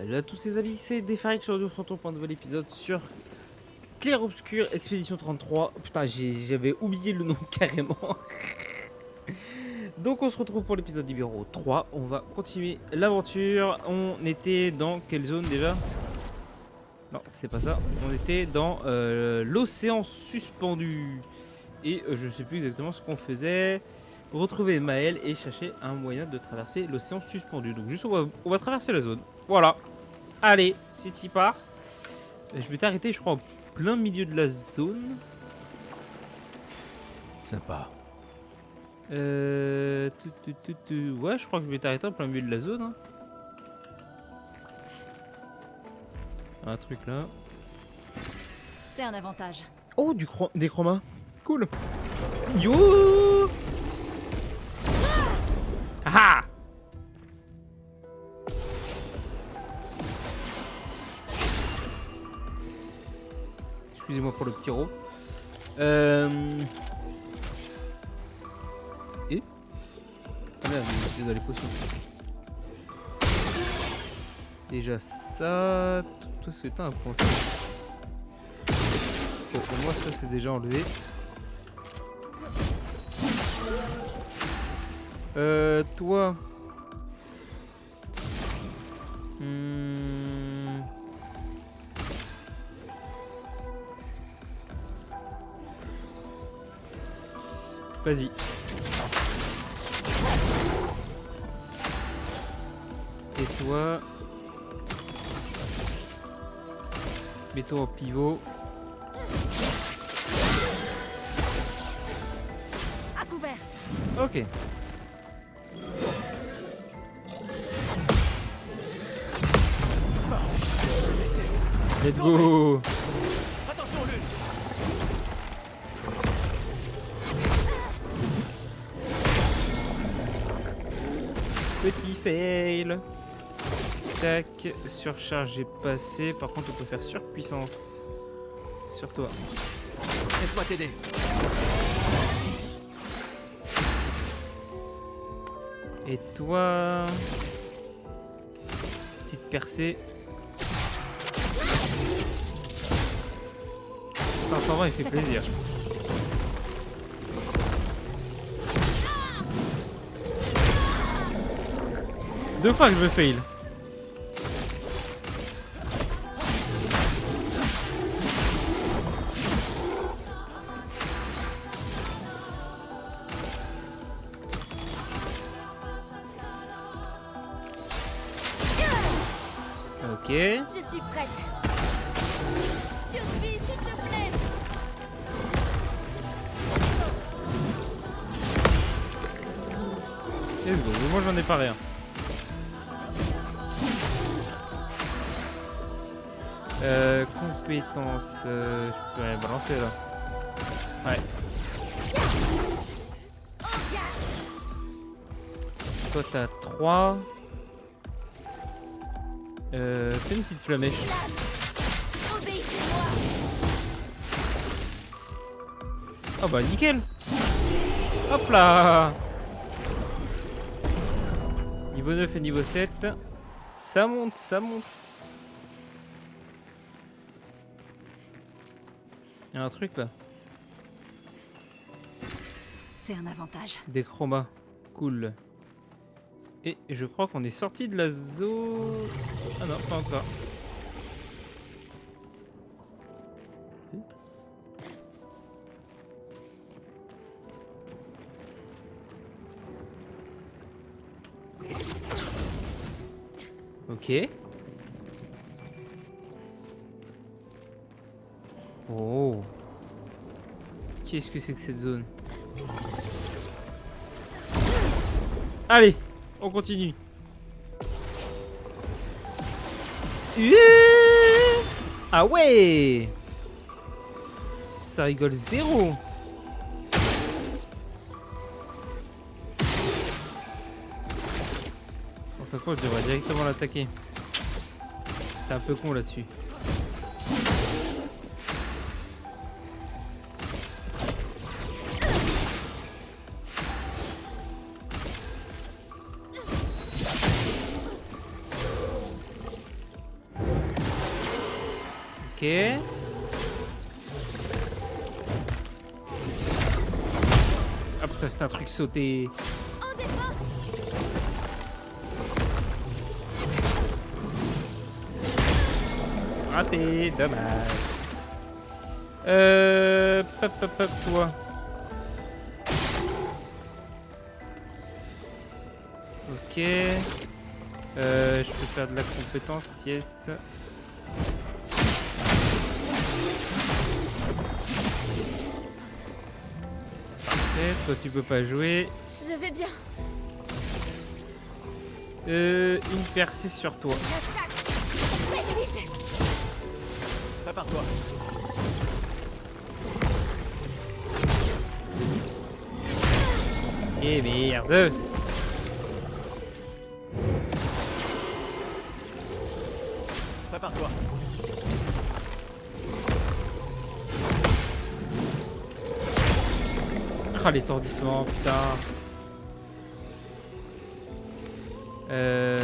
Salut à tous ces amis, c'est Defarik, aujourd'hui on se retrouve pour un nouvel épisode sur Clair Obscur Expédition 33. Putain, j'avais oublié le nom carrément. Donc on se retrouve pour l'épisode numéro 3, on va continuer l'aventure. On était dans quelle zone déjà? Non, c'est pas ça, on était dans l'océan suspendu. Et je sais plus exactement ce qu'on faisait. Retrouver Maël et chercher un moyen de traverser l'océan suspendu. Donc juste on va traverser la zone. Voilà. Allez, si t'y pars. Je m'étais arrêté, je crois, en plein milieu de la zone. Sympa. Ouais, je crois que je m'étais arrêté en plein milieu de la zone. Hein. Un truc là. C'est un avantage. Oh, des chromas. Cool. Yo. Ah. Excusez-moi pour le petit rot. Et ah merde, j'ai dans les potions. Déjà ça. Toi, c'est un point. Bon, pour moi, ça c'est déjà enlevé. Toi. Vas-y. Et toi. Mets-toi en pivot. À couvert. Ok. Let's go. Attention, Lune. Petit fail. Tac, surcharge est passé. Par contre, on peut faire surpuissance sur toi. Laisse-moi t'aider. Et toi, petite percée. 520, il fait plaisir. Deux fois que je me fail. Ok. Je suis prête. Survie, s'il te plaît. Et moi j'en ai pas rien. Compétences. Je peux rien balancer là. Ouais. Toi t'as 3. Fais une petite flamèche. Obéissez-moi. Oh bah nickel. Hop là. Niveau 9 et niveau 7. Ça monte, ça monte. Il y a un truc là. C'est un avantage. Des chromas. Cool. Et je crois qu'on est sorti de la zone. Ah non, pas encore. Ok. Oh. Qu'est-ce que c'est que cette zone? Allez, on continue. Ah ouais. Ça rigole zéro. Enfin quoi, je devrais directement l'attaquer. T'es un peu con là-dessus. Ok. Ah putain, c'est un truc sauté. En défense. Raté, dommage. Pop, toi. Ok. Je peux faire de la compétence, yes. Parfait, toi tu peux pas jouer. Je vais bien. Une percée sur toi. J'attaque. Vite, vite. Prépare-toi. Et merde. Prépare-toi. Ah, l'étourdissement, putain. Que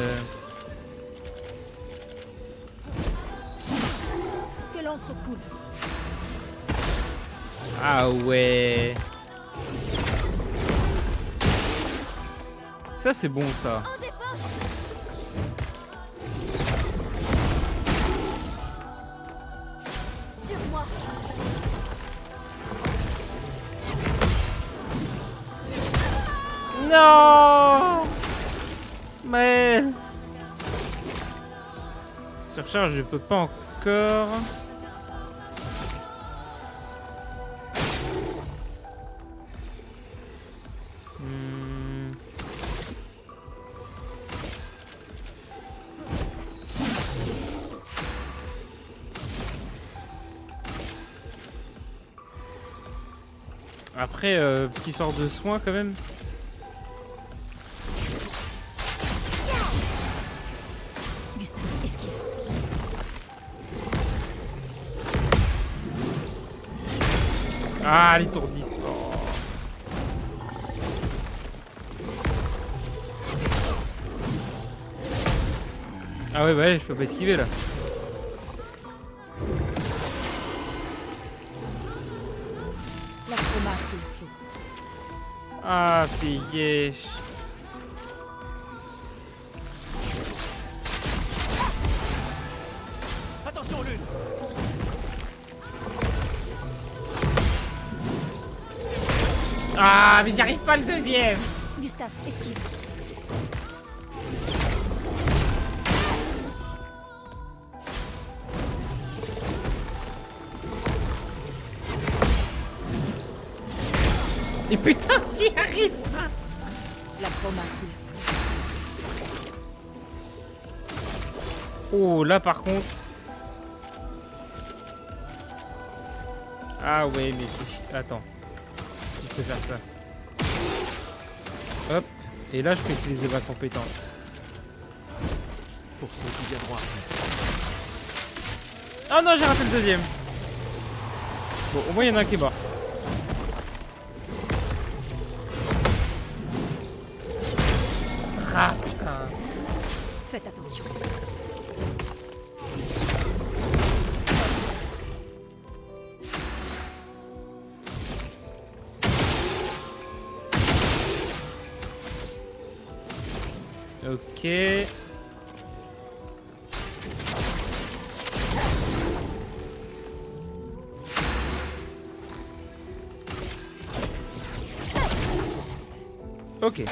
l'encre coule. Ah ouais. Ça c'est bon ça. En défense. Sur moi. Non. Mais surcharge, je peux pas encore. Après, petit sort de soin quand même. Gustave, esquive. Ah, l'étourdissement. Ah ouais, bah ouais, je peux pas esquiver là. La chroma coule flot. Ah, payé. Attention, lune. Ah, mais j'y arrive pas le deuxième. Gustave, esquive. Et putain, j'y arrive. La chroma coule. Oh, là par contre. Ah ouais, mais attends. Je peux faire ça. Hop. Et là, je peux utiliser ma compétence. Pour ceux qui viendront après. Oh non, j'ai raté le deuxième. Bon, au moins, il y en a un qui est mort. Ah putain. Faites attention. Ok. Ok.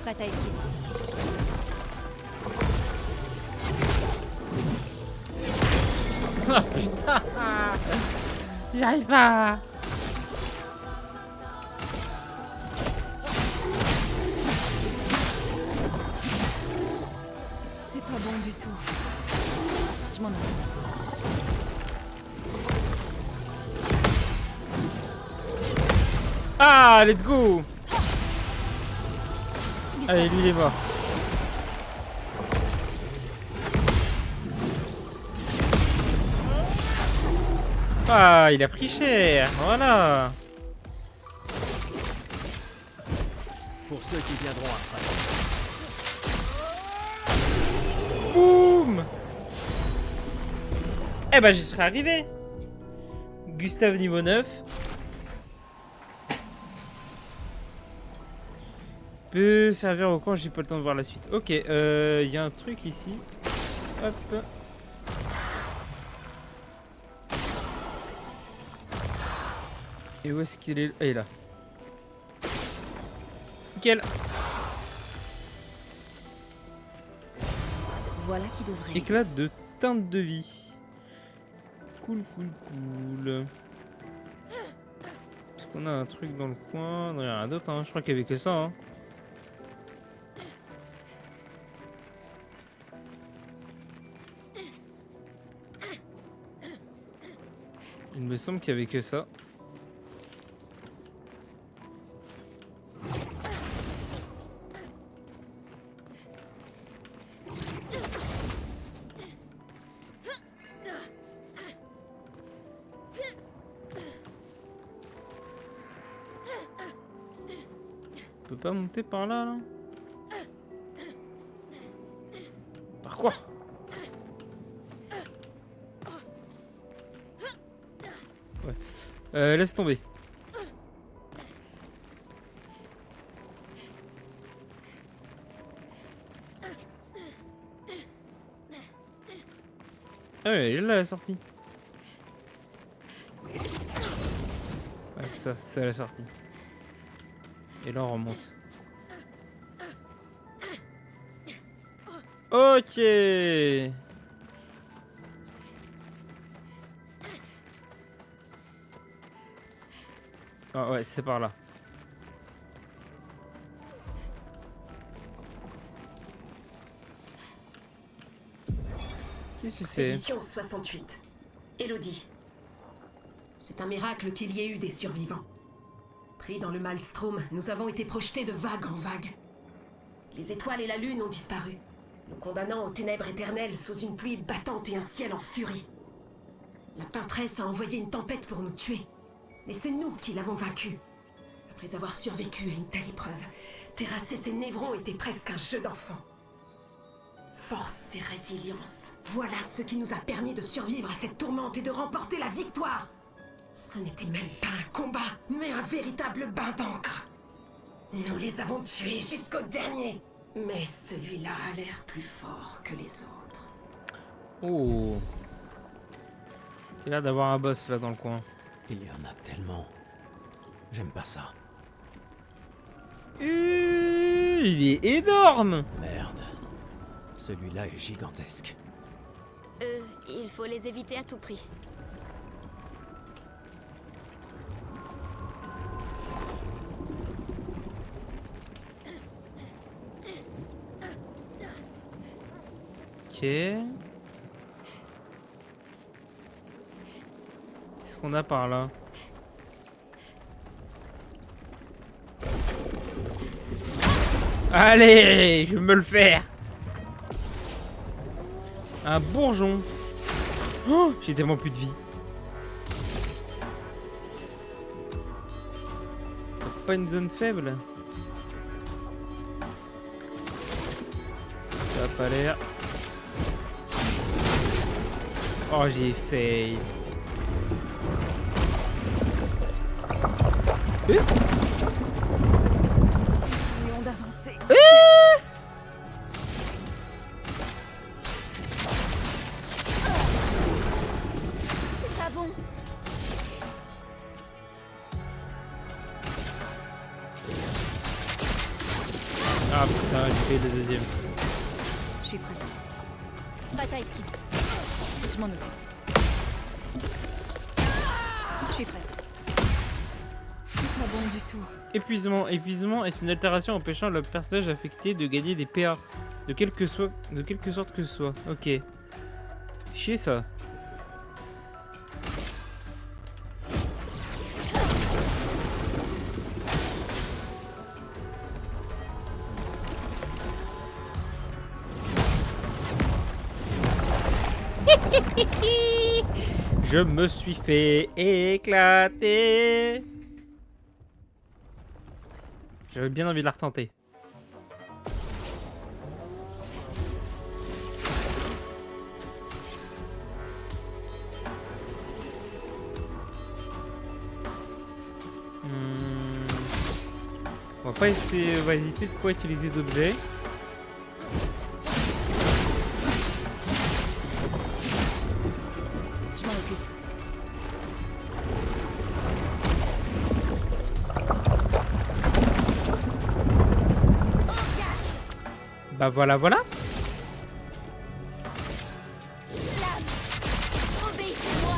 Prête à esquiver. Oh putain. J'y arrive pas. C'est pas bon du tout. Je m'en occupe. Ah, let's go. Gustave, Allez, lui il est mort. Ah, il a pris cher. Voilà. Pour ceux qui viendront après. Boum. Eh ben, j'y serais arrivé. Gustave niveau 9. Peut servir au coin, j'ai pas le temps de voir la suite. Ok, y a un truc ici. Hop. Et où est-ce qu'il est? Ah, il est là. Nickel. Voilà qui devrait. Éclat de teinte de vie. Cool, cool, cool. Est-ce qu'on a un truc dans le coin? Non, il n'y a rien d'autre, hein. Je crois qu'il y avait que ça, hein. Il me semble qu'il y avait que ça. On peut pas monter par là, là? Par quoi? Ouais. Laisse tomber. Ah ouais, elle est là la sortie. Ouais, c'est la sortie. Et là on remonte. Ok. Ah ouais, c'est par là. Qu'est-ce que c'est? Édition 68. Élodie. C'est un miracle qu'il y ait eu des survivants. Pris dans le maelstrom, nous avons été projetés de vague en vague. Les étoiles et la lune ont disparu, nous condamnant aux ténèbres éternelles sous une pluie battante et un ciel en furie. La peintresse a envoyé une tempête pour nous tuer, mais c'est nous qui l'avons vaincue. Après avoir survécu à une telle épreuve, terrasser ses névrons était presque un jeu d'enfant. Force et résilience, voilà ce qui nous a permis de survivre à cette tourmente et de remporter la victoire. Ce n'était même pas un combat, mais un véritable bain d'encre. Nous les avons tués jusqu'au dernier, mais celui-là a l'air plus fort que les autres. Oh. Il a l'air d'avoir un boss là dans le coin. Il y en a tellement. J'aime pas ça. Il est énorme. Merde. Celui-là est gigantesque. Il faut les éviter à tout prix. Ok. Qu'est-ce qu'on a par là? Allez, je vais me le faire. Un bourgeon. Oh, j'ai tellement plus de vie. T'as pas une zone faible? Ça a pas l'air. Oh, j'ai fail. Continuons d'avancer. C'est pas bon. Ah putain, j'ai fait le deuxième. Je suis prête. Bataille ski. Je m'en occupe. Je suis prête. C'est pas bon du tout. Épuisement. Épuisement est une altération empêchant le personnage affecté de gagner des PA. De quelque sorte que ce soit. Ok. Chier ça. Je me suis fait éclater. J'avais bien envie de la retenter. on va éviter de pas utiliser d'objets. Je m'en occupe. Bah voilà, voilà. Obéissez-moi.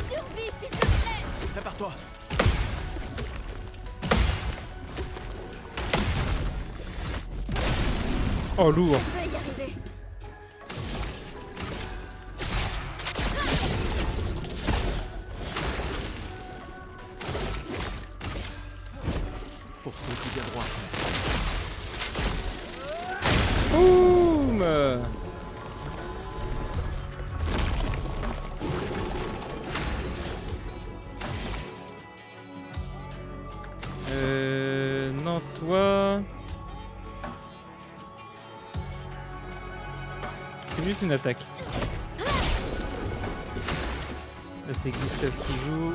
Survie, s'il te plaît. Prépare-toi. Oh, lourd. On peut y arriver. Pour ceux qui viendront après. Boum. Non, toi... C'est juste une attaque. Là, c'est Gustave qui joue.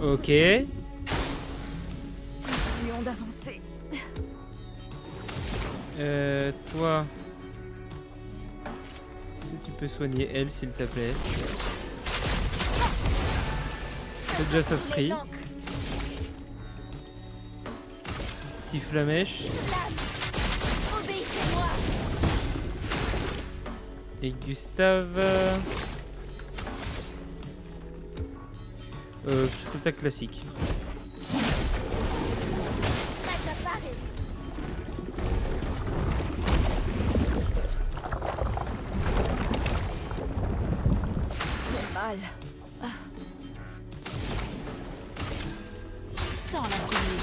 Ok. Continuons d'avancer. Toi... Si tu peux soigner elle, s'il te plaît. C'est déjà ça de Les prix. langues. Petit flamèche. Obéissez-moi. Et Gustave... petite attaque classique. Prête à parer. J'ai mal. Ah. Sans la brûler.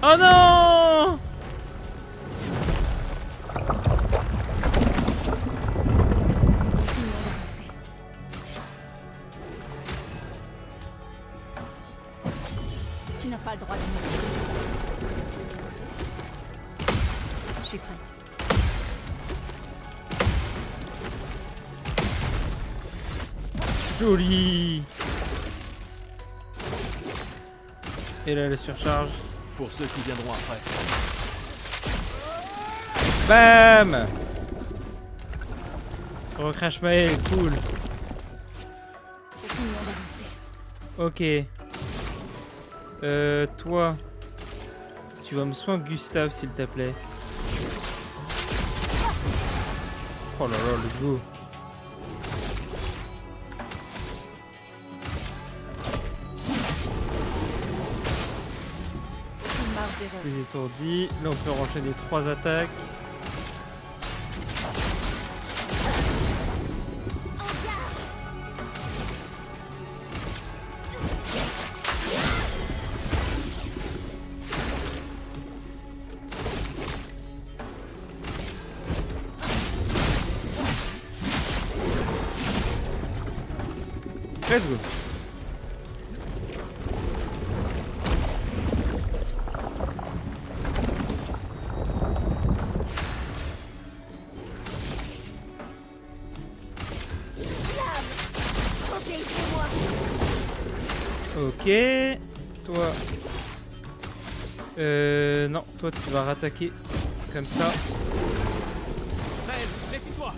Oh non! Continuons d'avancer. Tu n'as pas le droit de mourir. Je suis prête. Joli! Et là, la surcharge. Pour ceux qui viendront après. Bam! Recrache Maël, cool. Continuons d'avancer. Ok. Toi, tu vas me soigner Gustave, s'il te plaît. Oh là là, let's go. Aucune marge d'erreur. Plus étourdi. Là, on peut enchaîner 3 attaques. Let's go. Obéissez-moi. Ok. Toi. Non, toi tu vas rattaquer comme ça. Fred, méfie-toi.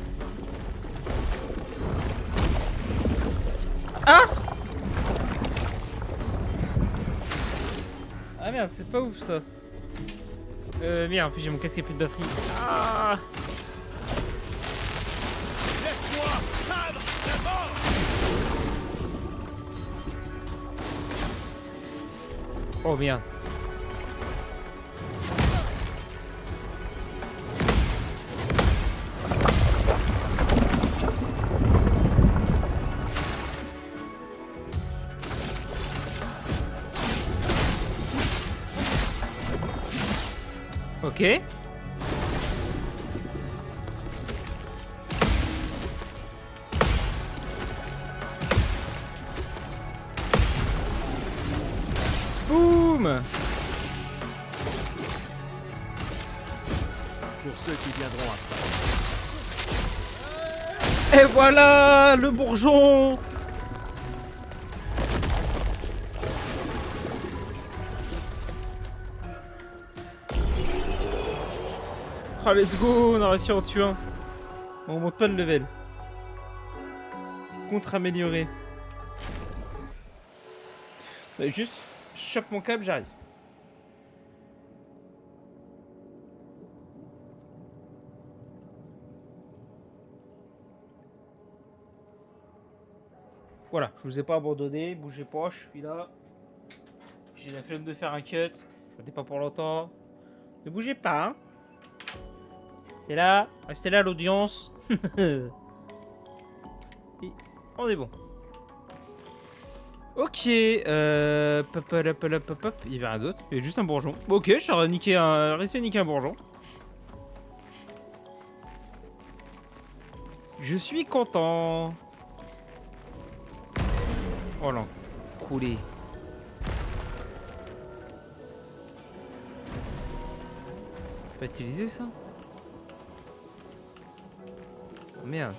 Ah merde, c'est pas ouf ça. Merde, en plus j'ai mon casque qui a plus de batterie. Ah! Laisse-moi. Cadre, c'est mort. Oh merde. Ok. Boum. Pour ceux qui viendront après. Et voilà le bourgeon. Oh, let's go, on a réussi à en tuer un. On monte pas de level. Contre amélioré. Juste, je chope mon câble, j'arrive. Voilà, je vous ai pas abandonné, bougez pas, je suis là. J'ai la flemme de faire un cut, j'en ai pas pour longtemps. Ne bougez pas, hein. Restez là l'audience. Et on est bon. Ok, pop, il y avait rien d'autre, il y avait juste un bourgeon. Ok, j'ai réussi à niquer un bourgeon. Je suis content. Oh là, coulé. Pas utiliser ça? Oh merde.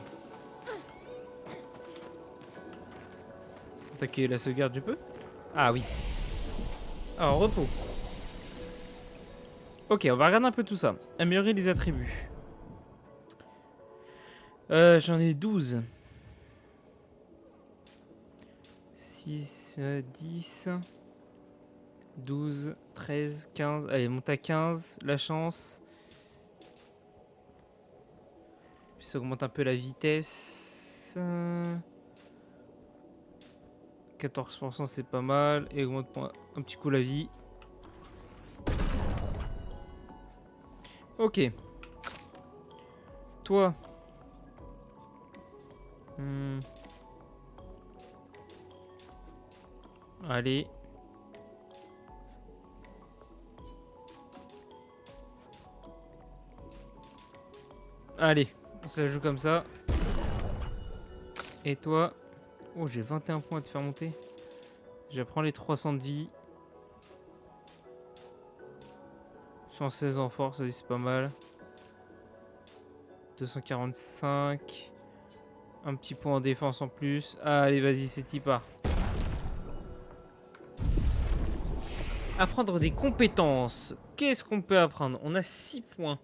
Attaquer la sauvegarde du peu? Ah oui. Ah, en repos. Ok, on va regarder un peu tout ça. Améliorer les attributs. J'en ai 12. 6, 10, 12, 13, 15. Allez, monte à 15. La chance. Puis ça augmente un peu la vitesse. 14%, c'est pas mal. Et augmente un petit coup la vie. Ok. Toi. Allez. Allez, on se la joue comme ça. Et toi? Oh, j'ai 21 points à te faire monter. J'apprends les 300 de vie. 116 en force, c'est pas mal. 245. Un petit point en défense en plus. Allez, vas-y, c'est y part. Apprendre des compétences. Qu'est-ce qu'on peut apprendre? On a 6 points.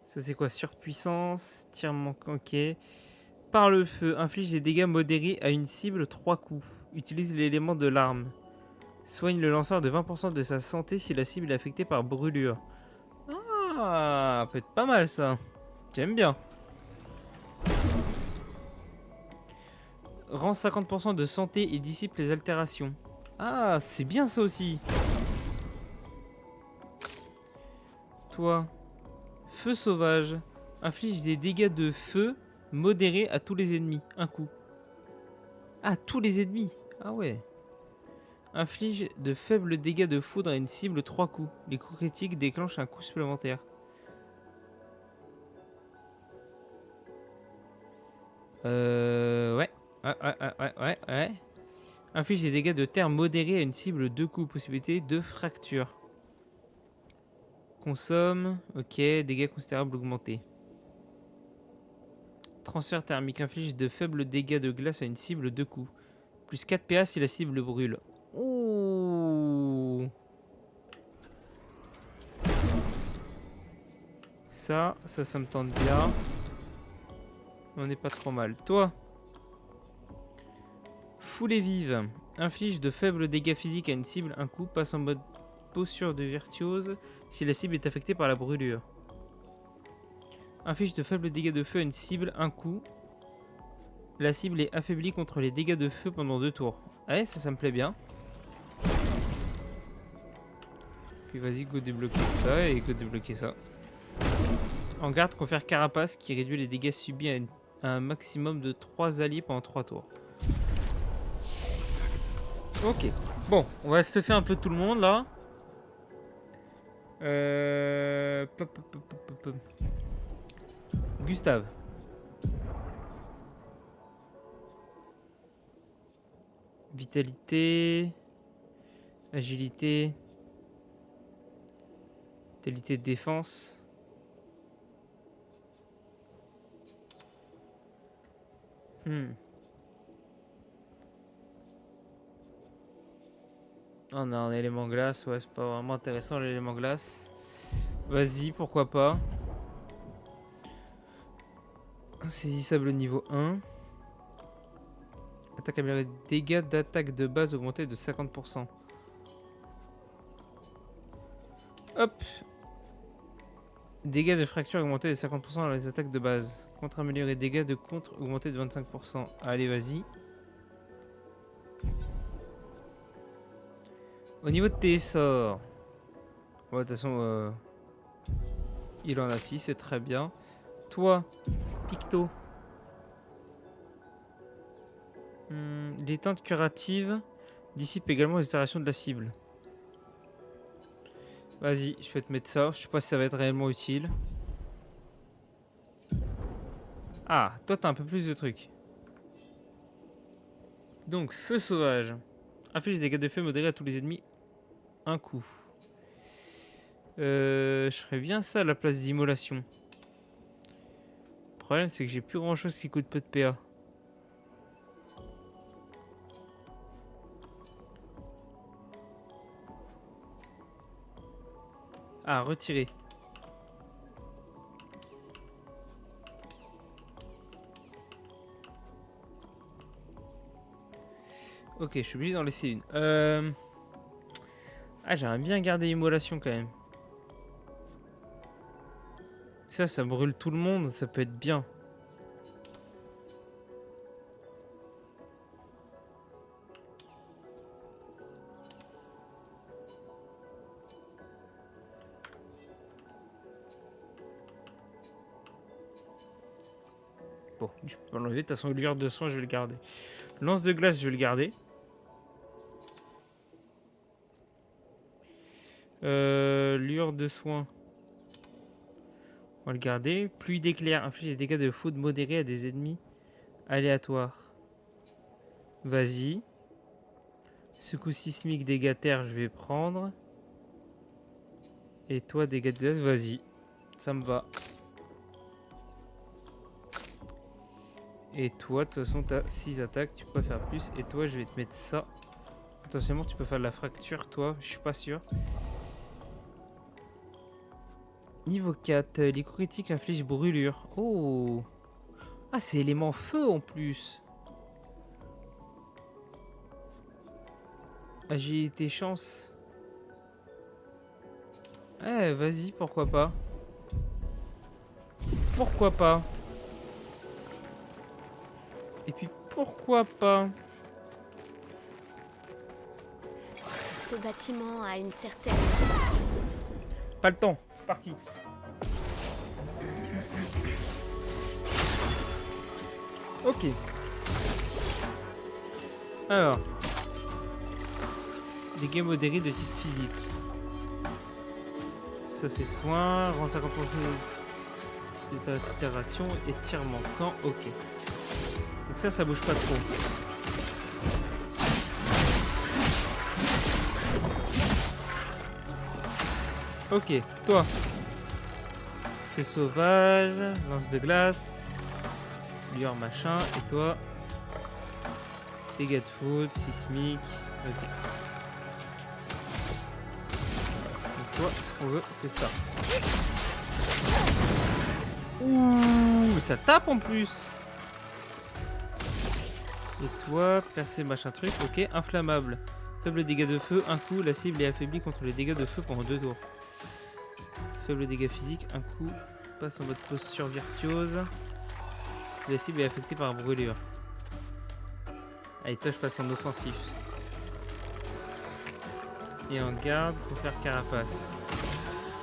Ça c'est quoi? Surpuissance. Tir manquant, ok. Par le feu. Inflige des dégâts modérés à une cible 3 coups. Utilise l'élément de l'arme. Soigne le lanceur de 20% de sa santé si la cible est affectée par brûlure. Ah, peut être pas mal ça. J'aime bien. Rend 50% de santé et dissipe les altérations. Ah, c'est bien ça aussi. Toi. Feu sauvage. Inflige des dégâts de feu modérés à tous les ennemis. Un coup. Ah, tous les ennemis. Ah ouais. Inflige de faibles dégâts de foudre à une cible 3 coups. Les coups critiques déclenchent un coup supplémentaire. Ouais. Ouais. Inflige des dégâts de terre modérés à une cible 2 coups. Possibilité de fracture. Consomme. Ok. Dégâts considérables augmentés. Transfert thermique. Inflige de faibles dégâts de glace à une cible 2 coups. Plus 4 PA si la cible brûle. Ouh. Ça me tente bien. On n'est pas trop mal. Toi. Foulée vive. Inflige de faibles dégâts physiques à une cible un coup. Passe en mode posture de virtuose si la cible est affectée par la brûlure. Inflige de faibles dégâts de feu à une cible un coup. La cible est affaiblie contre les dégâts de feu pendant 2 tours. Ouais, ça me plaît bien. Puis vas-y, go débloquer ça et go débloquer ça. En garde, confère carapace qui réduit les dégâts subis un maximum de 3 alliés pendant 3 tours. Ok. Bon, on va se faire un peu tout le monde là. Gustave. Vitalité. Agilité. Vitalité de défense. On a un élément glace, ouais, c'est pas vraiment intéressant l'élément glace. Vas-y, pourquoi pas. Saisissable niveau 1. Attaque améliorée, dégâts d'attaque de base augmentés de 50%. Hop. Dégâts de fracture augmentés de 50% dans les attaques de base. Contre amélioré, dégâts de contre augmentés de 25%. Allez, vas-y. Au niveau de tes sorts. Ouais, de toute façon, il en a 6, c'est très bien. Toi, Picto. L'éteinte curative dissipe également les itérations de la cible. Vas-y, je peux te mettre ça. Je sais pas si ça va être réellement utile. Ah, toi t'as un peu plus de trucs. Donc, feu sauvage. Inflige des dégâts de feu modérés à tous les ennemis. Un coup. Je ferais bien ça à la place d'immolation. Le problème c'est que j'ai plus grand chose qui coûte peu de PA. Ah, retirer. Ok, je suis obligé d'en laisser une. Ah, j'aimerais bien garder immolation quand même. Ça brûle tout le monde, ça peut être bien. Bon, je peux pas l'enlever. De toute façon, lueur de soin, je vais le garder. Lance de glace, je vais le garder. Lueur de soin. On va le garder. Pluie d'éclairs. Inflige des dégâts de foudre modérés à des ennemis aléatoires. Vas-y. Secousse sismique, dégâts terre, je vais prendre. Et toi, dégâts de glace, vas-y. Ça me va. Et toi, de toute façon, tu as 6 attaques, tu peux pas faire plus. Et toi, je vais te mettre ça. Potentiellement, tu peux faire de la fracture, toi. Je suis pas sûr. Niveau 4, les coups critiques infligent brûlure. Oh! Ah, c'est élément feu en plus. Agilité, chance. Eh, vas-y, pourquoi pas. Pourquoi pas. Et puis pourquoi pas. Ce bâtiment a une certaine... Pas le temps, parti. Ok. Alors. Dégâts modérés de type physique. Ça c'est soin, rend 50% d'altération et tir manquant, ok. Donc ça bouge pas trop. Ok, toi. Feu sauvage, lance de glace, lueur machin, et toi. Dégâts de foudre, sismique, ok. Donc toi, ce qu'on veut, c'est ça. Ouh, ça tape en plus. Et toi, percer machin truc, ok, inflammable. Faible dégâts de feu, un coup, la cible est affaiblie contre les dégâts de feu pendant 2 tours. Faible dégâts physiques, un coup, passe en mode posture virtuose. Si la cible est affectée par brûlure. Allez, toi je passe en offensif. Et en garde pour faire carapace.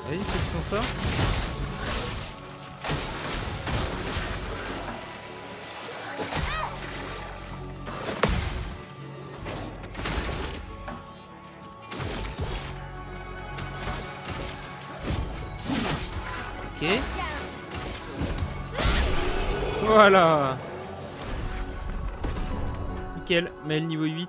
Vas-y, fais-moi ça. Voilà. Nickel, Mel niveau 8.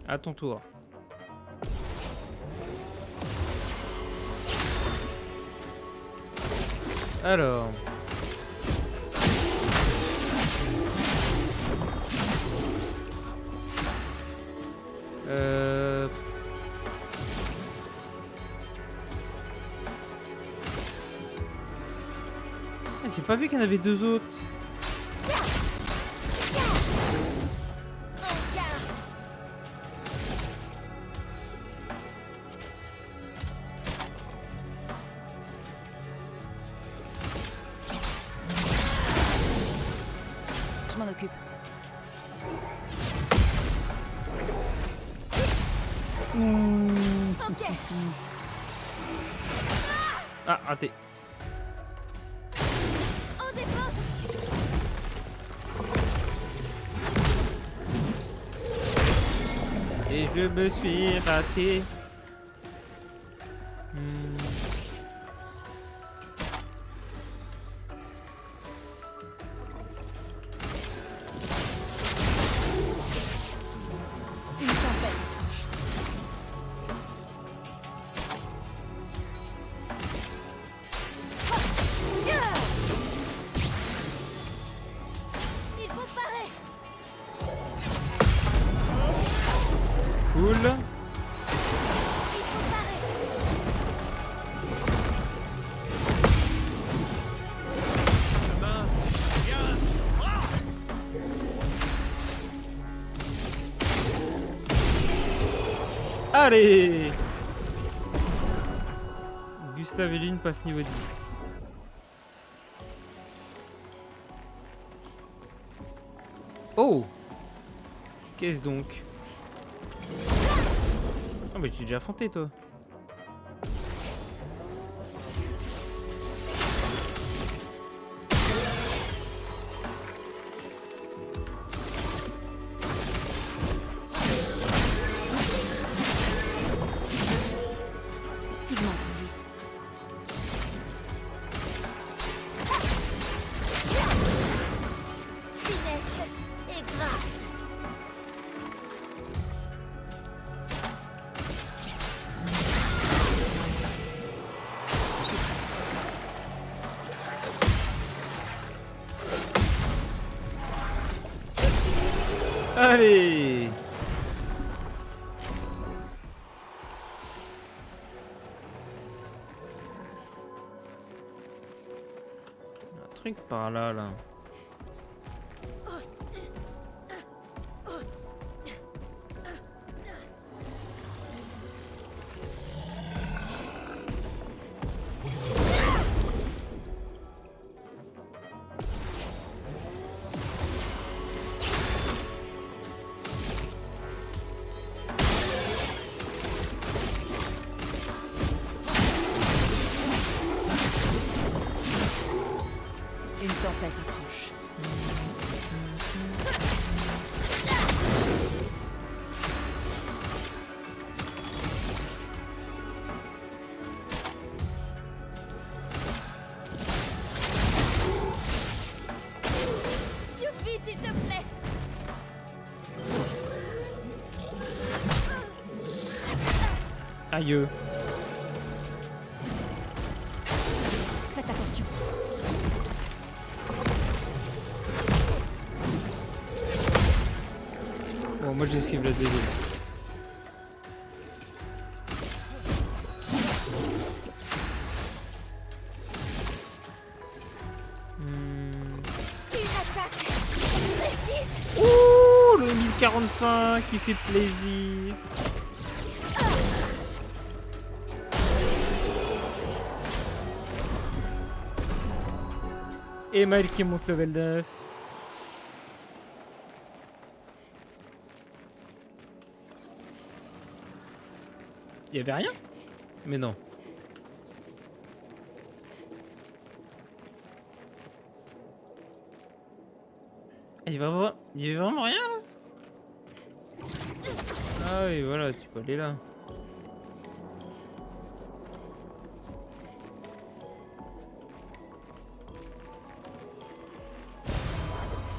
À ton tour. Alors. Ah, j'ai pas vu qu'il y en avait deux autres. Je m'en occupe. Ok. Ah, raté. En défense. Et je me suis raté. Une tempête. Il faut parer. Cool. Il faut parer. Chemin. Viens. Allez. Gustave et Lune passe niveau 10. Oh. Qu'est-ce donc? Ah mais tu as déjà affronté toi. Il m'a entendu. Finesse et grâce. Allez. Un truc par là là. Une tempête approche. Suffit, s'il te plaît. Aïe. Faites attention. Bon, moi j'esquive le deuxième. Une attaque précise. Ouh, le 1045 qui fait plaisir. Et Maël qui monte level 9. Il y avait rien? Mais non. Ah, il y avait vraiment rien là? Ah oui, voilà, tu peux aller là.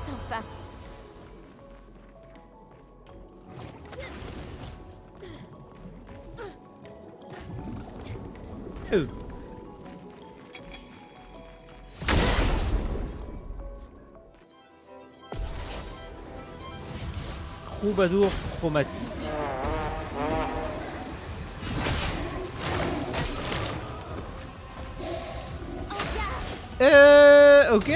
Sympa. Troubadour chromatique. Ok.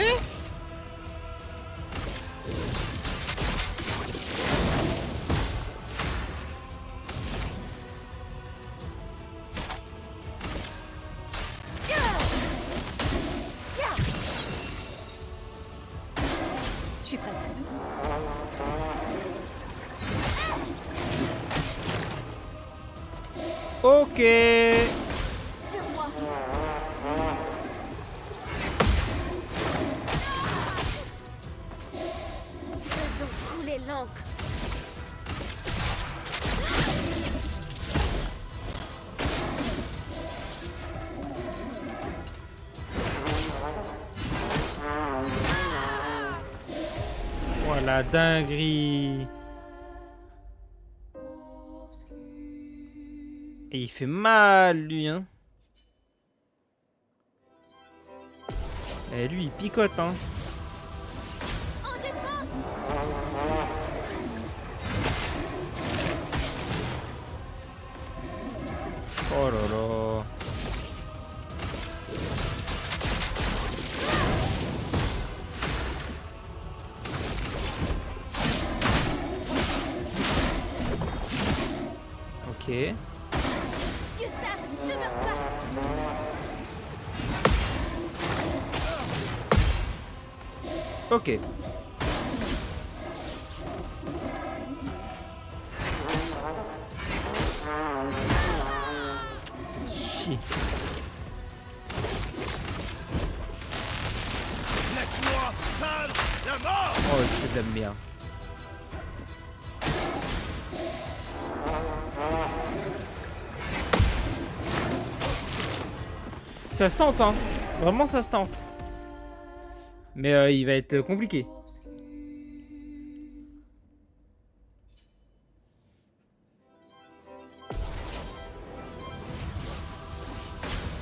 Je suis prête. Ok. Sur moi. Faisons couler l'encre. Voilà, dinguerie. Et il fait mal, lui, hein. Et lui, il picote, hein. En défense. Oh là là. Ok. Gustave, ne meurs pas. Ok. Chier. Laisse-moi peindre la mort. Oh, c'est de la merde. Ça se tente, hein. Vraiment, ça se tente. Mais il va être compliqué.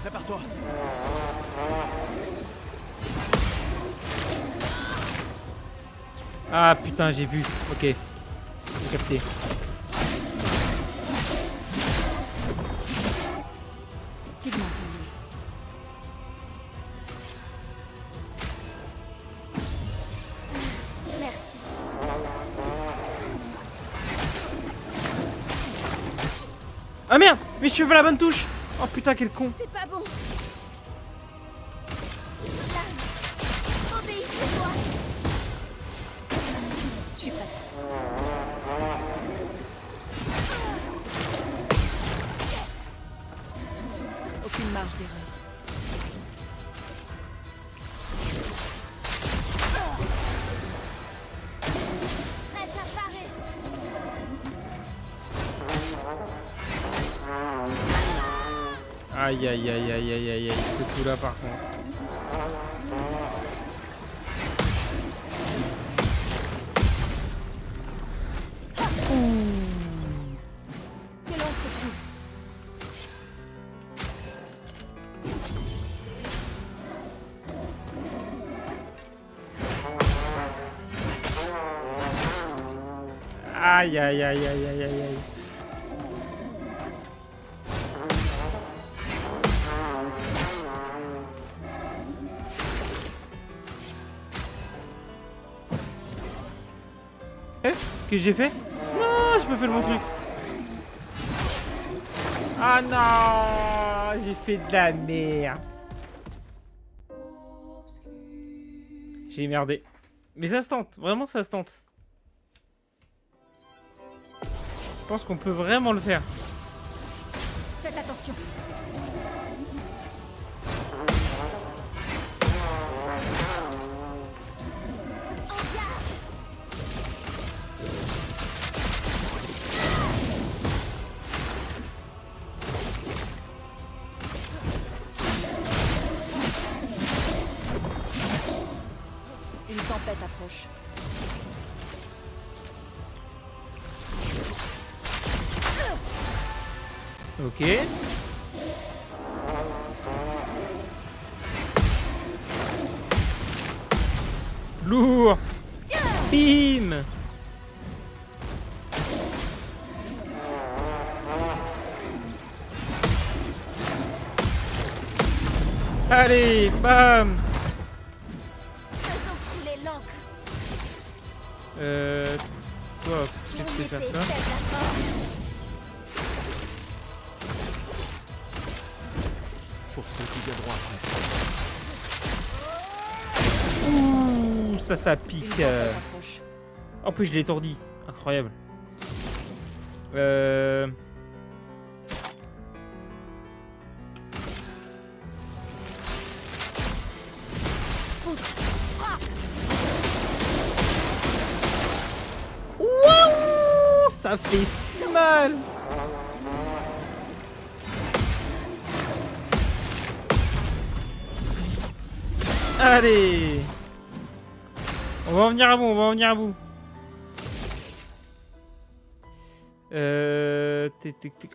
Prépare-toi. Ah putain, j'ai vu. Ok. J'ai capté. Pigment. Merci. Ah merde. Mais je fais pas la bonne touche. Oh putain, quel con. C'est pas bon. Là. Obéissez-moi. Je suis prête. Aucune marge d'erreur. Prête à parer. Aïe aïe aïe aïe aïe aïe aïe. Ce coup là par contre. Quel entre-coup. Aïe aïe aïe aïe aïe aïe aïe. Qu'est-ce que j'ai fait? Non, j'ai pas fait le bon truc. Ah non, j'ai fait de la merde. J'ai merdé. Mais ça se tente, vraiment ça se tente. Je pense qu'on peut vraiment le faire. Faites attention. Ok. Lourd. Bim. Allez, bam. Faisons couler l'encre. Toi, tu sais que tu sais faire L'unité ça. cède la force. Pour ceux qui viendront après. Ouh, ça Une pique. tempête approche. En plus, je l'ai étourdi. Incroyable. Wouh, ça fait si mal. Allez. On va en venir à bout, on va en venir à bout.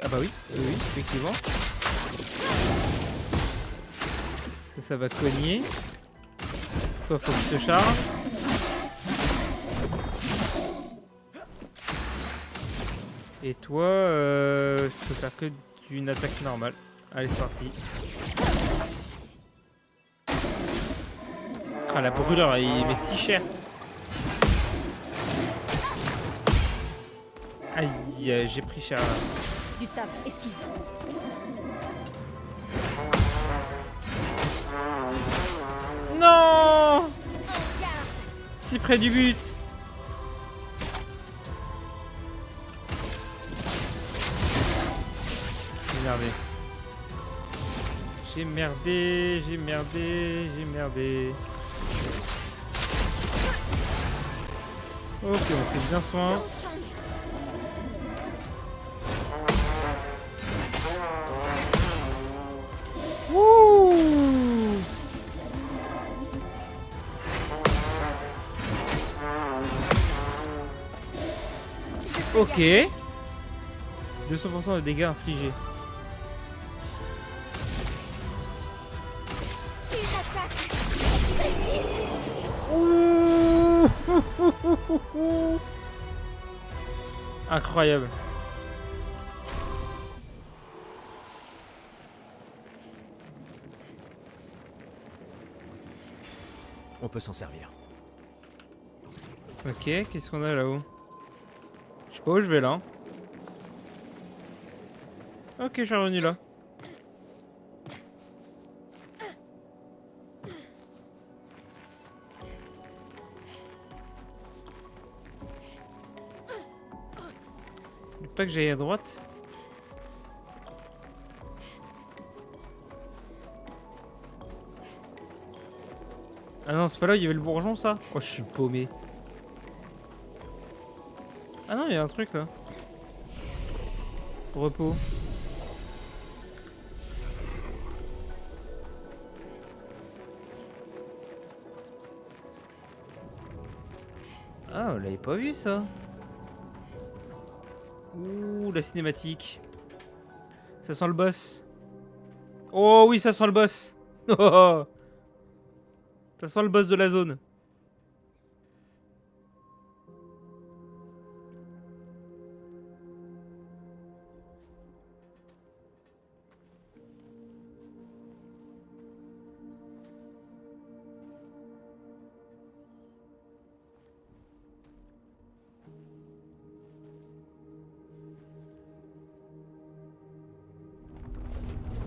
Ah bah oui, oui, effectivement. Ça va cogner. Toi, faut que je te charge. Et toi, je peux faire que d'une attaque normale. Allez, c'est parti. Ah, la brûleur, il met si cher. Aïe, j'ai pris cher là. Gustave, esquive. Non! Si près du but. J'ai merdé. J'ai merdé. Ok, on s'est bien soin. Wouh! Ok. 200% de dégâts infligés. Ouh. Incroyable. On peut s'en servir. Ok, qu'est-ce qu'on a là-haut? Je sais pas où je vais là. Ok, je suis revenu là. Pas que j'aille à droite. Ah non, c'est pas là, il y avait le bourgeon ça. Oh, je suis paumé. Ah non, il y a un truc là. Repos. Ah, on l'avait pas vu ça. Ouh, la cinématique. Ça sent le boss. Oh oui, ça sent le boss. Oh, ça sent le boss de la zone.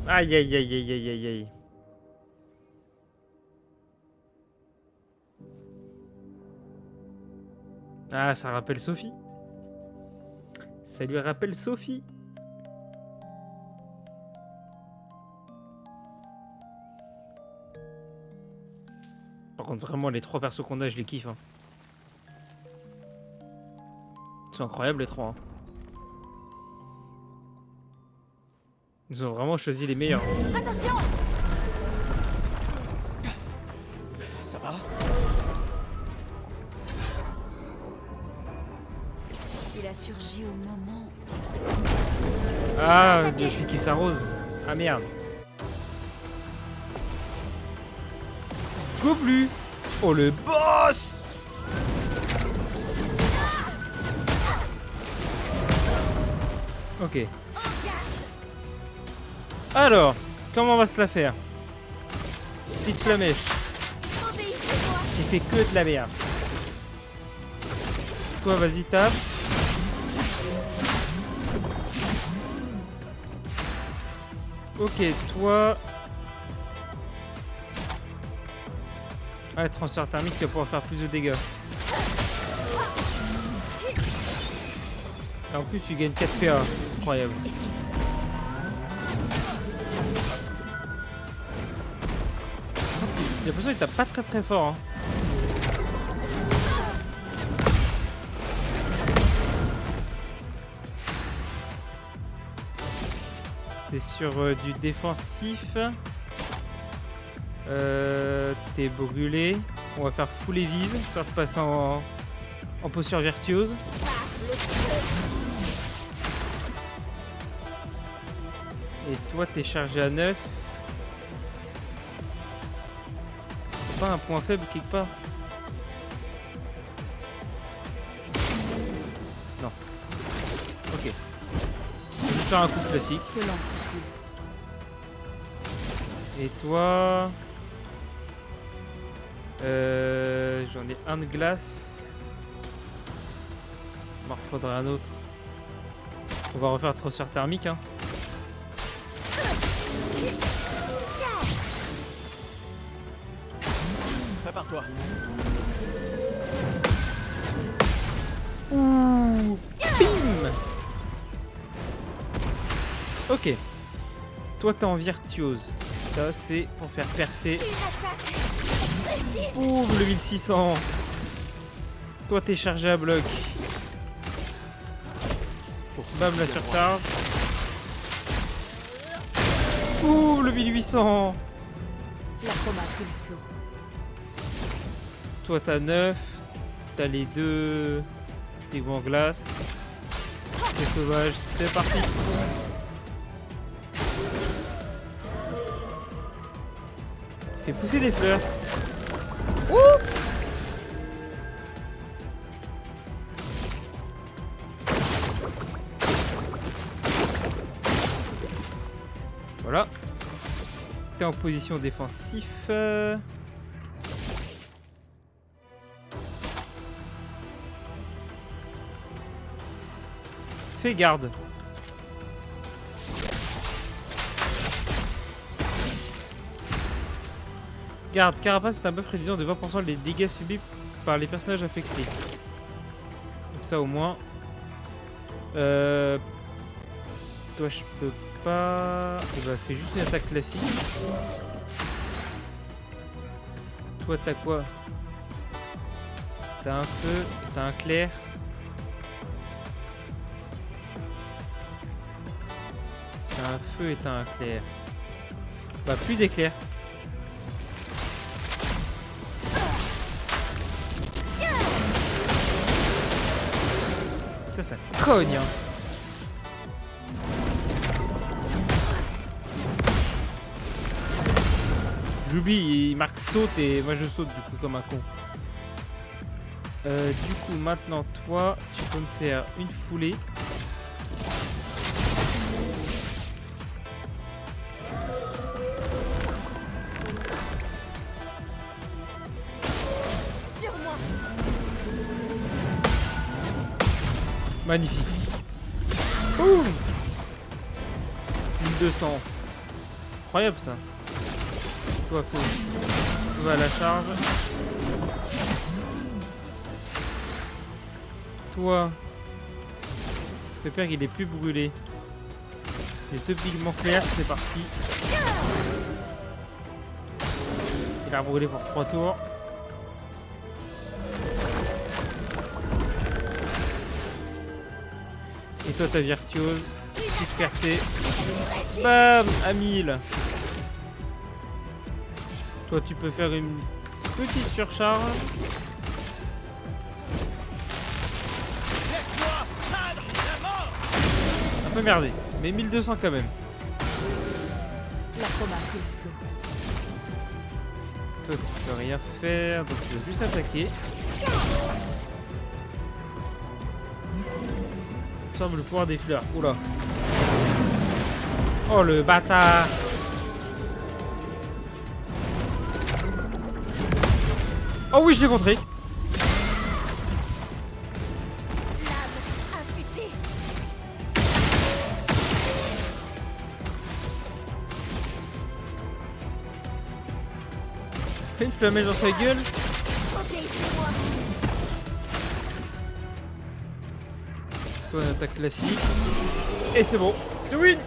Aïe aïe aïe aïe aïe aïe aïe. Ah, ça rappelle Sophie. Ça lui rappelle Sophie. Par contre, vraiment, les trois persos qu'on a, je les kiffe. Hein. Ils sont incroyables, les trois. Hein. Ils ont vraiment choisi les meilleurs. Attention! Ça va? Il a surgi au moment. Ah, de piquer sa rose. Ah merde. Goblu. Oh le boss. Ok. Alors, comment on va se la faire? Petite flamèche. Qui fait que de la merde. Toi, vas-y, tape. Ok, toi... Ouais, transfert thermique, tu vas pouvoir faire plus de dégâts. Et en plus, tu gagnes 4 PA. Incroyable. J'ai l'impression qu'il tape pas très fort. Hein. T'es sur du défensif. T'es brûlé. On va faire full et vive. Ça te passe en posture virtuose. Et toi, t'es chargé à 9. C'est pas un point faible quelque part? Non. Ok. Je vais faire un coup classique. Et toi... j'en ai un de glace. Il m'en faudra un autre. On va refaire transfert thermique. Hein. Prépare-toi. Ouh. Bim. Ok. Toi, t'es en virtuose. Ça, c'est pour faire percer. Ouh, le 1600. Toi, t'es chargé à bloc. Pour bam la surcharge. Ouh, le 1800. Toi, t'as 9. T'as les deux aigouts en glace. C'est sauvage. C'est parti. Fais pousser des fleurs. Ouh. Voilà. T'es en position défensif. Fais garde. Garde, carapace est un buff réduisant de 20% les dégâts subis par les personnages affectés. Comme ça au moins. Toi je peux pas. Et bah fais juste une attaque classique. Toi t'as quoi? T'as un feu, t'as un clair. T'as un feu et t'as un clair. Bah plus d'éclairs. Ça cogne hein. J'oublie, il marque saute et moi je saute du coup comme un con. Du coup maintenant toi tu peux me faire une foulée. Sur moi. Magnifique. Ouh 1200. Incroyable ça. Toi faut. Tu vas à la charge. Toi. Le père il est plus brûlé. Les deux pigments clairs, c'est parti. Il a brûlé pour 3 tours. Et toi ta virtuose, petite percée. Bam à 1000. Toi tu peux faire une petite surcharge. un peu merdé. Mais 1200 quand même. La chroma coule flot. Toi, tu peux rien faire, donc tu vas juste attaquer. Absorbe le pouvoir des fleurs. Oula. Oh le bâtard. Oh oui, je l'ai contré. Affûté. Fais une flamèche dans sa gueule. Obéissez-moi. Toi, une attaque classique. Et c'est bon. C'est win.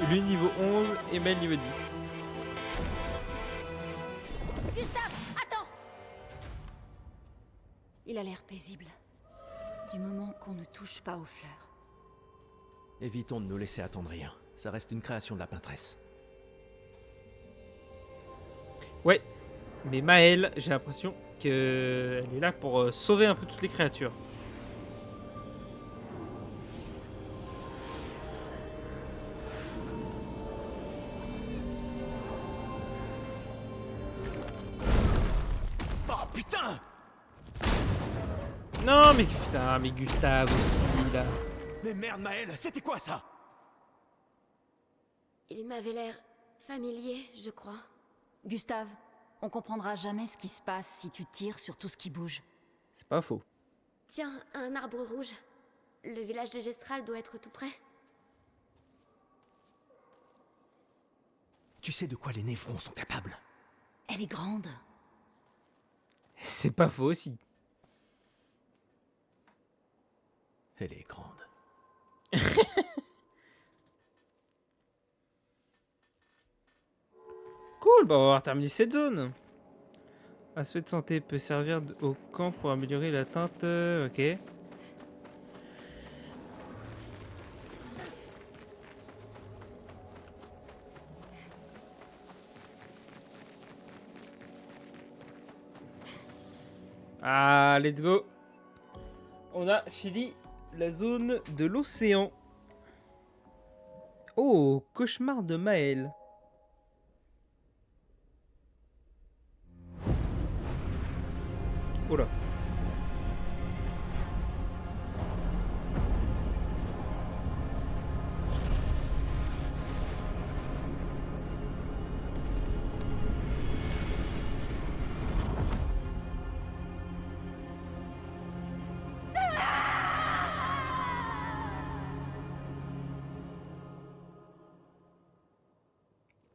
Lui niveau 11 et Mel niveau 10. Gustave, attends. Il a l'air paisible. Du moment qu'on ne touche pas aux fleurs. Évitons de nous laisser attendrir. Ça reste une création de la peintresse. Ouais. Mais Maëlle, j'ai l'impression qu'elle est là pour sauver un peu toutes les créatures. Oh putain! Non mais putain, mais Gustave aussi là. Mais merde, Maëlle, c'était quoi ça? Il m'avait l'air familier, je crois. Gustave, on comprendra jamais ce qui se passe si tu tires sur tout ce qui bouge. C'est pas faux. Tiens, un arbre rouge. Le village de Gestral doit être tout près. Tu sais de quoi les névrons sont capables? Elle est grande. C'est pas faux aussi. Elle est grande. Cool, bah on va avoir terminé cette zone. Aspect de santé peut servir au camp pour améliorer la teinte. Ok. Ah, let's go. On a fini la zone de l'océan. Oh, cauchemar de Maël. Oh là.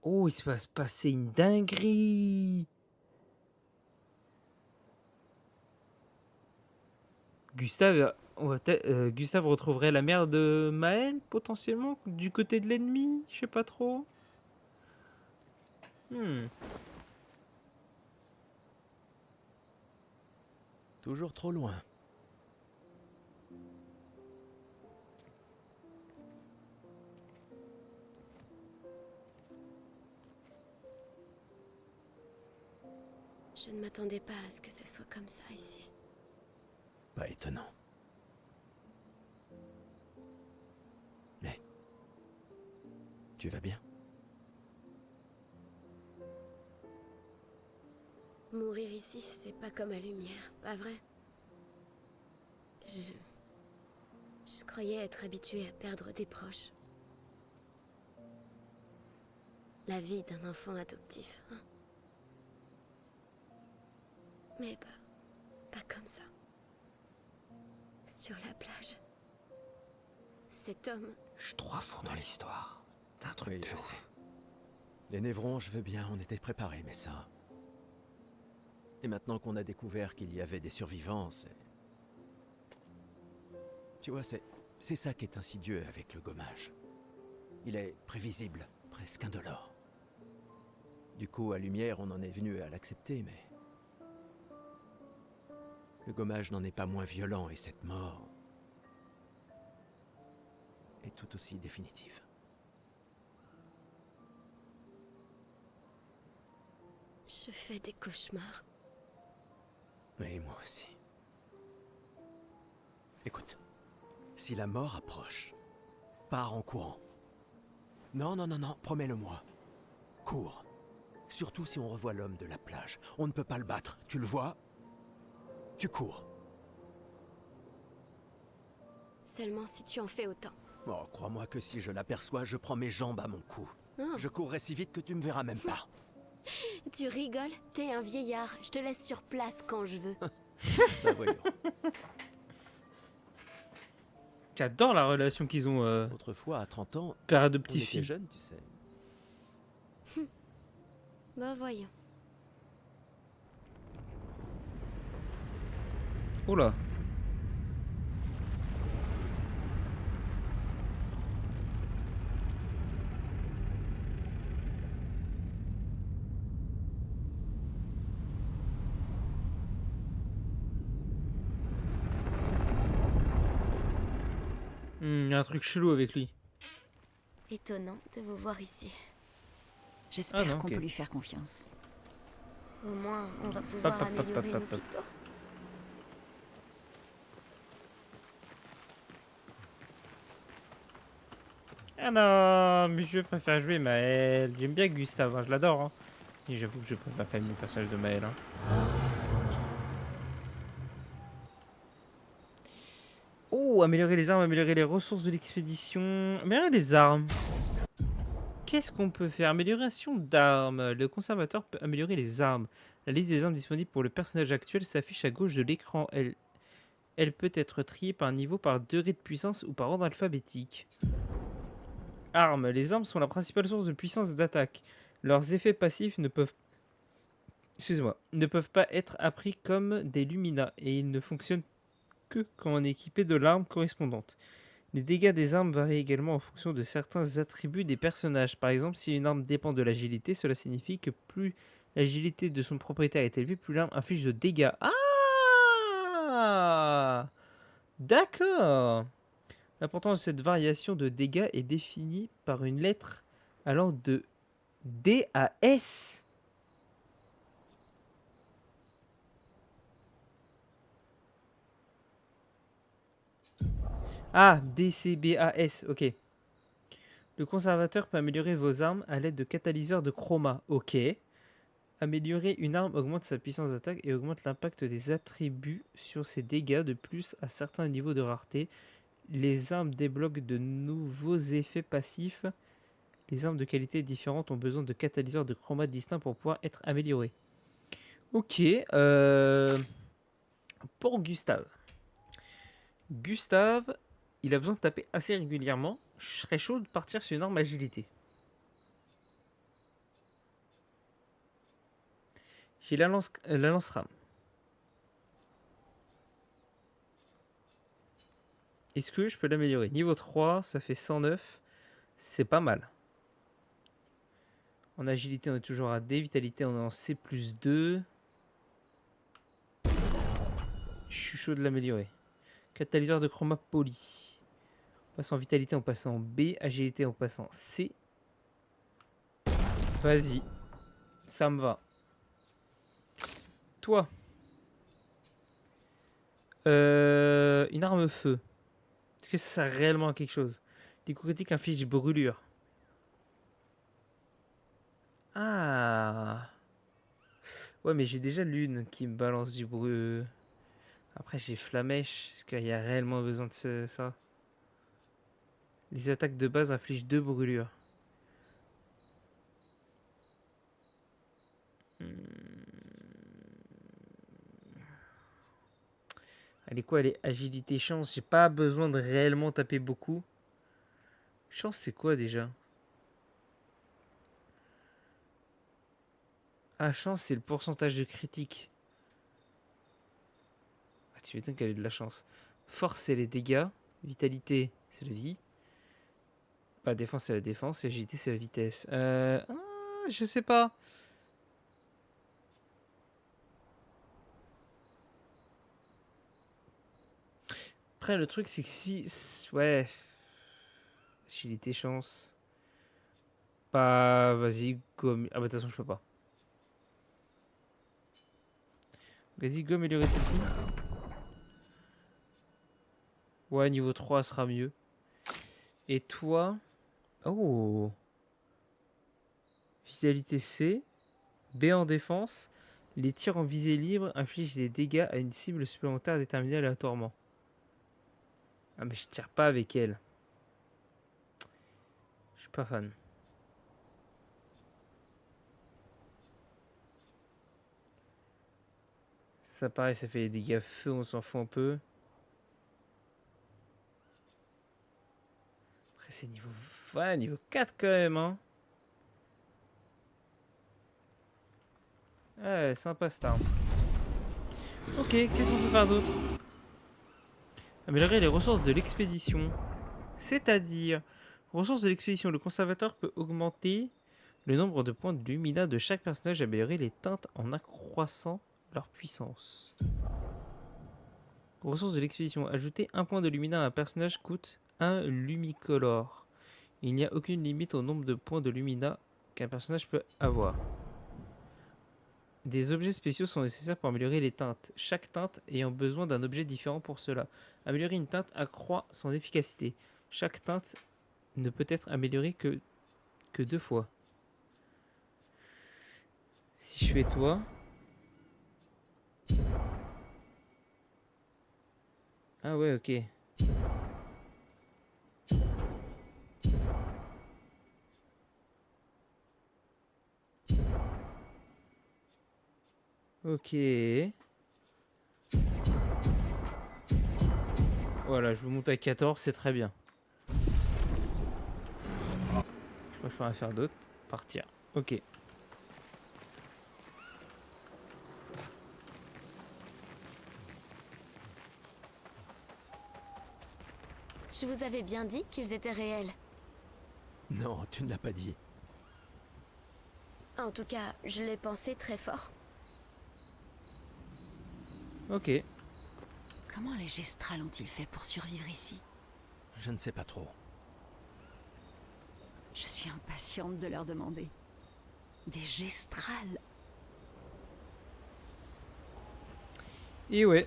Oh, il se va se passer une dinguerie. Gustave, Gustave retrouverait la mère de Maël, potentiellement, du côté de l'ennemi, je sais pas trop. Toujours trop loin. Je ne m'attendais pas à ce que ce soit comme ça ici. Pas étonnant. Mais... tu vas bien? Mourir ici, c'est pas comme à Lumière, pas vrai? Je croyais être habituée à perdre des proches. La vie d'un enfant adoptif, hein. Mais pas comme ça. Sur la plage. Cet homme... Je suis trop à fond dans l'histoire. C'est un truc Oui, de je ouf. sais. Les névrons, je veux bien, on était préparés, mais ça... Et maintenant qu'on a découvert qu'il y avait des survivants, c'est... Tu vois, c'est ça qui est insidieux avec le gommage. Il est prévisible, presque indolore. Du coup, à Lumière, on en est venu à l'accepter, mais... le gommage n'en est pas moins violent et cette mort... est tout aussi définitive. Je fais des cauchemars. Oui, moi aussi. Écoute, Si la mort approche, pars en courant. Non, non, non, non, promets-le-moi. Cours. Surtout si on revoit l'homme de la plage. On ne peut pas le battre, tu le vois? Tu cours. Seulement si tu en fais autant. Oh, crois-moi que si je l'aperçois, je prends mes jambes à mon cou. Oh, Je courrai si vite que tu me verras même pas. tu rigoles? T'es un vieillard. Je te laisse sur place quand je veux. Bah, voyons. J'adore la relation qu'ils ont, Autrefois, à 30 ans, père on était adoptif-fille. jeunes, tu sais. Bah voyons. Oh là. Il y a un truc chelou avec lui. Étonnant de vous voir ici. J'espère Ah non, qu'on ok. peut lui faire confiance. Au moins, on va pouvoir améliorer nos pictos. Ah non, mais je préfère jouer Maël. J'aime bien Gustave, hein, je l'adore. Hein. Et j'avoue que je préfère quand même le personnage de Maël. Hein. Oh, améliorer les armes, améliorer les ressources de l'expédition. Améliorer les armes. Qu'est-ce qu'on peut faire? Amélioration d'armes. Le conservateur peut améliorer les armes. La liste des armes disponibles pour le personnage actuel s'affiche à gauche de l'écran. Elle peut être triée par niveau, par degré de puissance ou par ordre alphabétique. Armes. Les armes sont la principale source de puissance d'attaque. Leurs effets passifs ne peuvent pas être appris comme des lumina et ils ne fonctionnent que quand on est équipé de l'arme correspondante. Les dégâts des armes varient également en fonction de certains attributs des personnages. Par exemple, si une arme dépend de l'agilité, cela signifie que plus l'agilité de son propriétaire est élevée, plus l'arme inflige de dégâts. Ah, d'accord. L'importance de cette variation de dégâts est définie par une lettre allant de D à S. Ah, DCBAS, ok. Le conservateur peut améliorer vos armes à l'aide de catalyseurs de chroma, ok. Améliorer une arme augmente sa puissance d'attaque et augmente l'impact des attributs sur ses dégâts de plus à certains niveaux de rareté. Les armes débloquent de nouveaux effets passifs. Les armes de qualité différente ont besoin de catalyseurs de chroma distincts pour pouvoir être améliorées. Ok, pour Gustave. Gustave, il a besoin de taper assez régulièrement. Je serais chaud de partir sur une arme agilité. J'ai la lance-rame. Est-ce que je peux l'améliorer? Niveau 3, ça fait 109. C'est pas mal. En agilité, on est toujours à D. Vitalité, on est en C plus 2. Je suis chaud de l'améliorer. Catalyseur de chroma poli. On passe en vitalité, on passe en B. Agilité, on passe en C. Vas-y. Ça me va. Toi. Une arme feu. Est-ce que ça sert réellement à quelque chose? Les coups critiques infligent brûlure. Ah. Ouais, mais j'ai déjà l'une qui me balance du brûle. Après, j'ai flamèche. Est-ce qu'il y a réellement besoin de ça? Les attaques de base infligent 2 brûlures. Elle est quoi? Elle est agilité, chance. J'ai pas besoin de réellement taper beaucoup. Chance, c'est quoi déjà? Ah, chance, c'est le pourcentage de critique. Ah, tu m'étonnes qu'elle ait de la chance. Force, c'est les dégâts. Vitalité, c'est la vie. Bah, défense, c'est la défense. Et agilité, c'est la vitesse. Je sais pas. Après, le truc, c'est que si... Ouais. Agilité, chance. Bah, vas-y, gomme. Ah, bah, de toute façon, je peux pas. Vas-y, go améliorer celle-ci. Ouais, niveau 3 sera mieux. Et toi? Oh! Vitalité C. B en défense. Les tirs en visée libre infligent des dégâts à une cible supplémentaire déterminée aléatoirement. Ah mais je tire pas avec elle. Je suis pas fan. Ça pareil, ça fait des dégâts feu, on s'en fout un peu. Après c'est niveau... Ouais, niveau 4 quand même, hein. Ouais, sympa cette arme. Ok, qu'est-ce qu'on peut faire d'autre? Améliorer les ressources de l'expédition. C'est-à-dire, ressources de l'expédition, le conservateur peut augmenter le nombre de points de lumina de chaque personnage et améliorer les teintes en accroissant leur puissance. Ressources de l'expédition, ajouter un point de lumina à un personnage coûte 1 lumicolore. Il n'y a aucune limite au nombre de points de lumina qu'un personnage peut avoir. Des objets spéciaux sont nécessaires pour améliorer les teintes, chaque teinte ayant besoin d'un objet différent pour cela. Améliorer une teinte accroît son efficacité. Chaque teinte ne peut être améliorée que 2 fois. Si je fais toi... Ah ouais, ok. Ok. Voilà, je vous monte à 14, c'est très bien. Je crois que je peux rien faire d'autre. Partir. Ok. Je vous avais bien dit qu'ils étaient réels. Non, tu ne l'as pas dit. En tout cas, je l'ai pensé très fort. Ok. Comment les Gestrals ont-ils fait pour survivre ici? Je ne sais pas trop. Je suis impatiente de leur demander. Des Gestrals? Et ouais.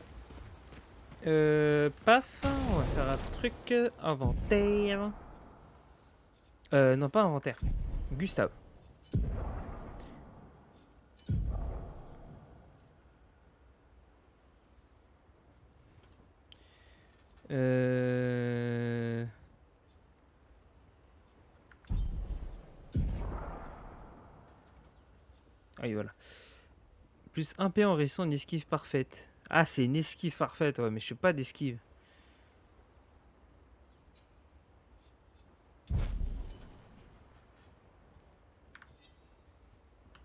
Paf. On va faire un truc. Inventaire. Non, pas inventaire. Gustave. Ah oui, voilà. Plus 1 P en réussissant une esquive parfaite. Ah, c'est une esquive parfaite, ouais, mais je fais pas d'esquive.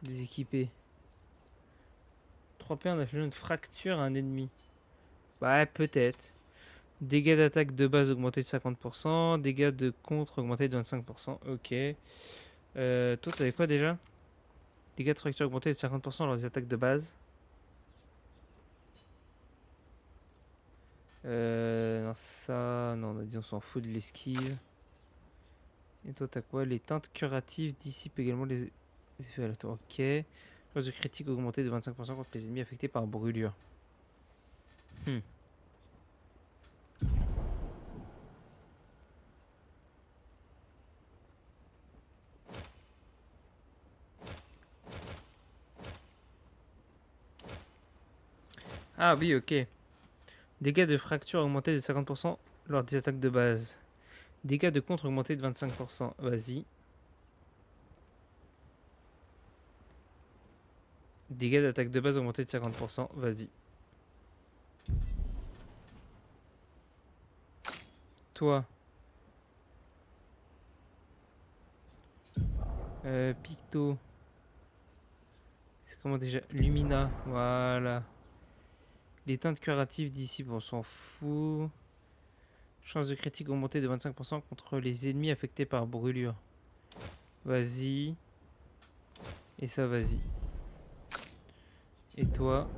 Déséquipé. 3 P en infligeant une fracture à un ennemi. Ouais, peut-être. Dégâts d'attaque de base augmentés de 50%. Dégâts de contre augmentés de 25%. Ok. Toi, t'avais quoi déjà? Dégâts de fracture augmentés de 50% lors des attaques de base. Non, ça... Non, on a dit on s'en fout de l'esquive. Et toi, t'as quoi? Les teintes curatives dissipent également les effets aléatoires. Ok. Chance de critique augmentée de 25% contre les ennemis affectés par brûlure. Ah oui, ok. Dégâts de fracture augmentés de 50% lors des attaques de base. Dégâts de contre augmentés de 25%. Vas-y. Dégâts d'attaque de base augmentés de 50%. Vas-y. Toi. Picto. C'est comment déjà? Lumina. Voilà. Les teintes curatives dissipent, on s'en fout. Chance de critique augmentée de 25% contre les ennemis affectés par brûlure. Vas-y. Et ça, vas-y. Et toi?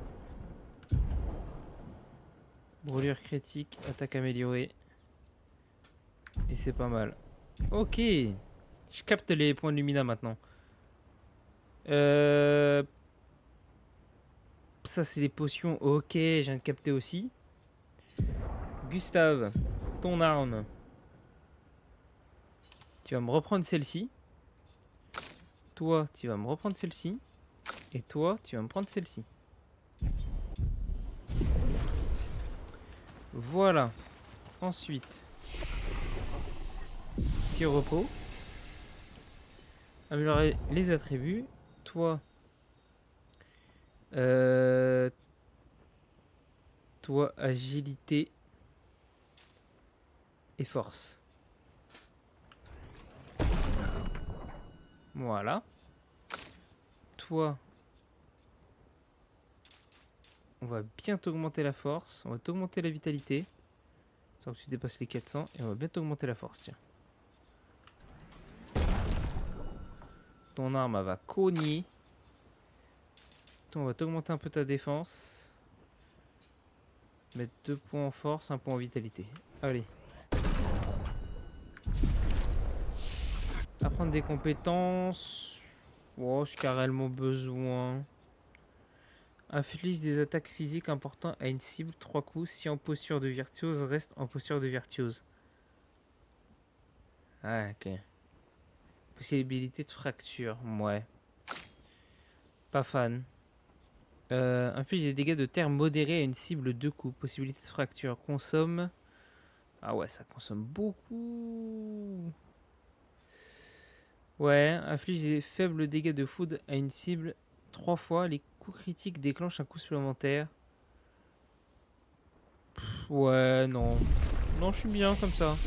Brûlure critique, attaque améliorée. Et c'est pas mal. Ok. Je capte les points de lumina maintenant. Ça, c'est des potions. Ok, je viens de capter aussi. Gustave. ton arme. Tu vas me reprendre celle-ci. Toi, tu vas me reprendre celle-ci. Et toi, tu vas me prendre celle-ci. Voilà. Ensuite, tir repos. Améliorer les attributs. Toi, toi, agilité et force. Voilà. Toi, on va bien t'augmenter la force. On va t'augmenter la vitalité. Sans que tu dépasses les 400. Et on va bien t'augmenter la force, tiens. Ton arme, elle va cogner. Toi, on va t'augmenter un peu ta défense. Mettre 2 points en force, 1 point en vitalité. Allez. Apprendre des compétences. Oh, j'ai carrément besoin. Inflige des attaques physiques importantes à une cible 3 coups. Si en posture de virtuose, reste en posture de virtuose. Ah, ok. Possibilité de fracture. Ouais. Pas fan. Inflige des dégâts de terre modérés à une cible 2 coups. Possibilité de fracture. Consomme. Ah ouais, ça consomme beaucoup. Ouais, inflige des faibles dégâts de foudre à une cible 3 fois. Les coups critiques déclenchent un coup supplémentaire. Ouais, non. Non, je suis bien comme ça.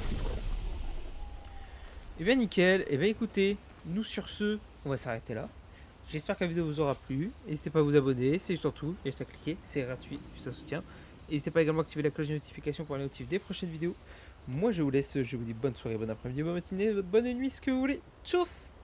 Et bien nickel. Et bien écoutez, nous sur ce, on va s'arrêter là. J'espère que la vidéo vous aura plu. N'hésitez pas à vous abonner, c'est surtout, et à cliquer, c'est gratuit, ça soutient. N'hésitez pas également à activer la cloche de notification pour les notifs des prochaines vidéos. Moi je vous laisse, je vous dis bonne soirée, bon après-midi, bonne matinée, bonne nuit, ce que vous voulez. Tchuss!